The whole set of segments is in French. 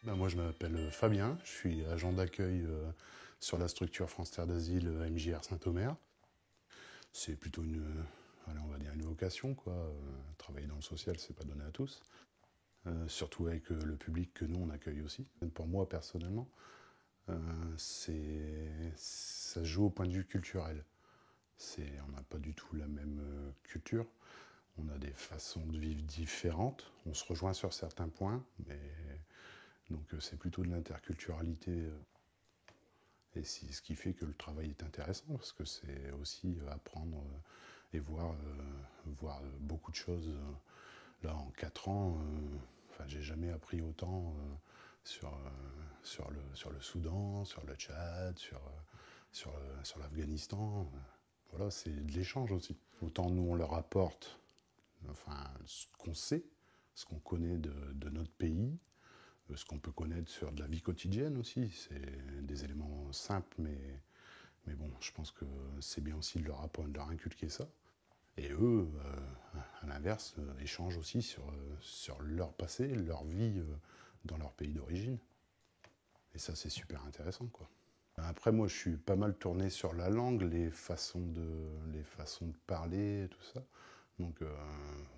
Moi, je m'appelle Fabien, je suis agent d'accueil sur la structure France Terre d'Asile MJR Saint-Omer. C'est plutôt allez, on va dire une vocation, quoi. Travailler dans le social, c'est pas donné à tous. Surtout avec le public que nous, on accueille aussi. Pour moi, personnellement, ça se joue au point de vue culturel. On n'a pas du tout la même culture. On a des façons de vivre différentes. On se rejoint sur certains points, mais donc c'est plutôt de l'interculturalité. Et c'est ce qui fait que le travail est intéressant, parce que c'est aussi apprendre et voir beaucoup de choses. Là, en 4 ans, enfin, j'ai jamais appris autant sur le Soudan, sur le Tchad, sur l'Afghanistan. Voilà, c'est de l'échange aussi. Autant nous, on leur apporte enfin, ce qu'on sait, ce qu'on connaît de notre pays, ce qu'on peut connaître sur de la vie quotidienne aussi. C'est des éléments simples, mais bon, je pense que c'est bien aussi de leur apprendre, de leur inculquer ça. Et eux, à l'inverse, échangent aussi sur leur passé, leur vie dans leur pays d'origine. Et ça, c'est super intéressant, quoi. Après, moi, je suis pas mal tourné sur la langue, les façons de parler, tout ça. Donc,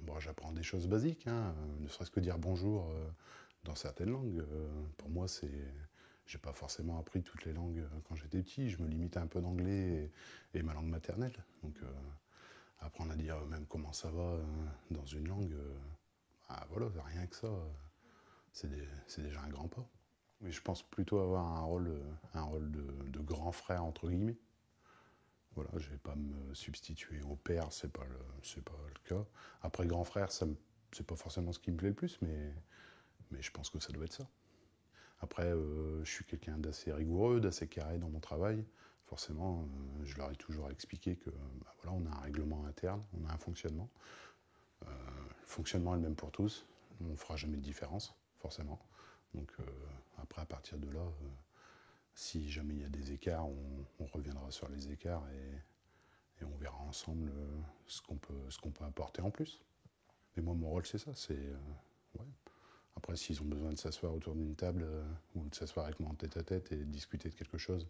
bon, j'apprends des choses basiques, hein, ne serait-ce que dire bonjour dans certaines langues. Pour moi, j'ai pas forcément appris toutes les langues quand j'étais petit. Je me limitais un peu d'anglais et ma langue maternelle. Donc, apprendre à dire même comment ça va dans une langue, voilà, rien que ça, c'est déjà un grand pas. Mais je pense plutôt avoir un rôle de grand frère, entre guillemets. Voilà, je vais pas me substituer au père, c'est pas le cas. Après, grand frère, c'est pas forcément ce qui me plaît le plus, mais je pense que ça doit être ça. Après, je suis quelqu'un d'assez rigoureux, d'assez carré dans mon travail. Forcément, je leur ai toujours expliqué que voilà, on a un règlement interne, on a un fonctionnement. Le fonctionnement est le même pour tous. On ne fera jamais de différence, forcément. Donc après, à partir de là, si jamais il y a des écarts, on reviendra sur les écarts et on verra ensemble ce qu'on peut apporter en plus. Mais moi, mon rôle, c'est ça. Ouais. Après, s'ils ont besoin de s'asseoir autour d'une table ou de s'asseoir avec moi en tête-à-tête et de discuter de quelque chose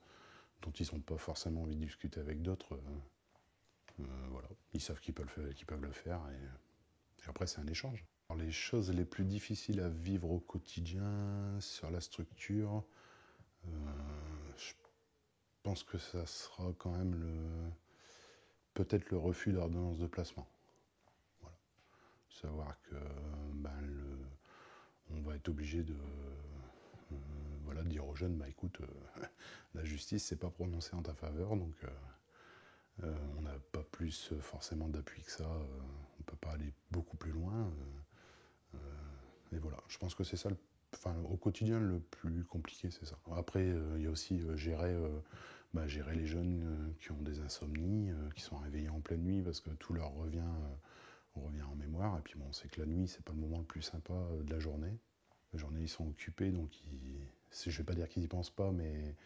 dont ils n'ont pas forcément envie de discuter avec d'autres, voilà. Ils savent qu'ils peuvent le faire et après, c'est un échange. Alors, les choses les plus difficiles à vivre au quotidien sur la structure, je pense que ça sera quand même peut-être le refus d'ordonnance de placement. Voilà. Savoir que on va être obligé de dire aux jeunes, écoute, la justice s'est pas prononcée en ta faveur, donc on n'a pas plus forcément d'appui que ça, on peut pas aller beaucoup plus loin. Et voilà, je pense que c'est ça, au quotidien, le plus compliqué, c'est ça. Après, il y a aussi gérer les jeunes qui ont des insomnies, qui sont réveillés en pleine nuit parce que tout leur revient en mémoire. Et puis bon, on sait que la nuit, c'est pas le moment le plus sympa de la journée. La journée, ils sont occupés, donc je vais pas dire qu'ils y pensent pas, mais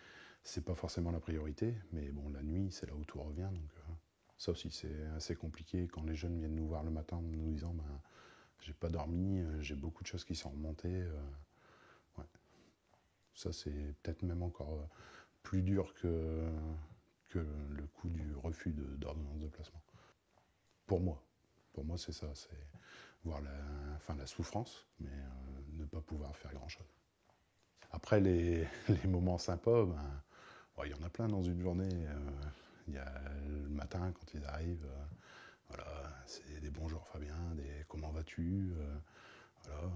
c'est pas forcément la priorité. Mais bon, la nuit, c'est là où tout revient, donc ça aussi, c'est assez compliqué quand les jeunes viennent nous voir le matin en nous disant, j'ai pas dormi, j'ai beaucoup de choses qui sont remontées. Ouais. Ça, c'est peut-être même encore plus dur que le coup du refus d'ordonnance de placement. Pour moi. Pour moi, c'est ça. C'est voir la souffrance, mais ne pas pouvoir faire grand-chose. Après, les moments sympas, il y en a plein dans une journée. Il y a le matin, quand ils arrivent, voilà, c'est des bonjours Fabien, des comment vas-tu, voilà.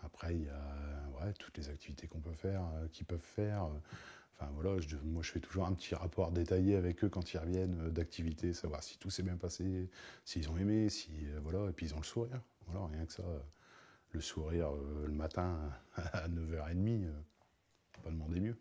Après, il y a toutes les activités qu'on peut faire, qu'ils peuvent faire. Enfin voilà, moi je fais toujours un petit rapport détaillé avec eux quand ils reviennent d'activités, savoir si tout s'est bien passé, s'ils ont aimé, voilà, et puis ils ont le sourire. Voilà, rien que ça, le sourire le matin à 9h30, pas demander mieux.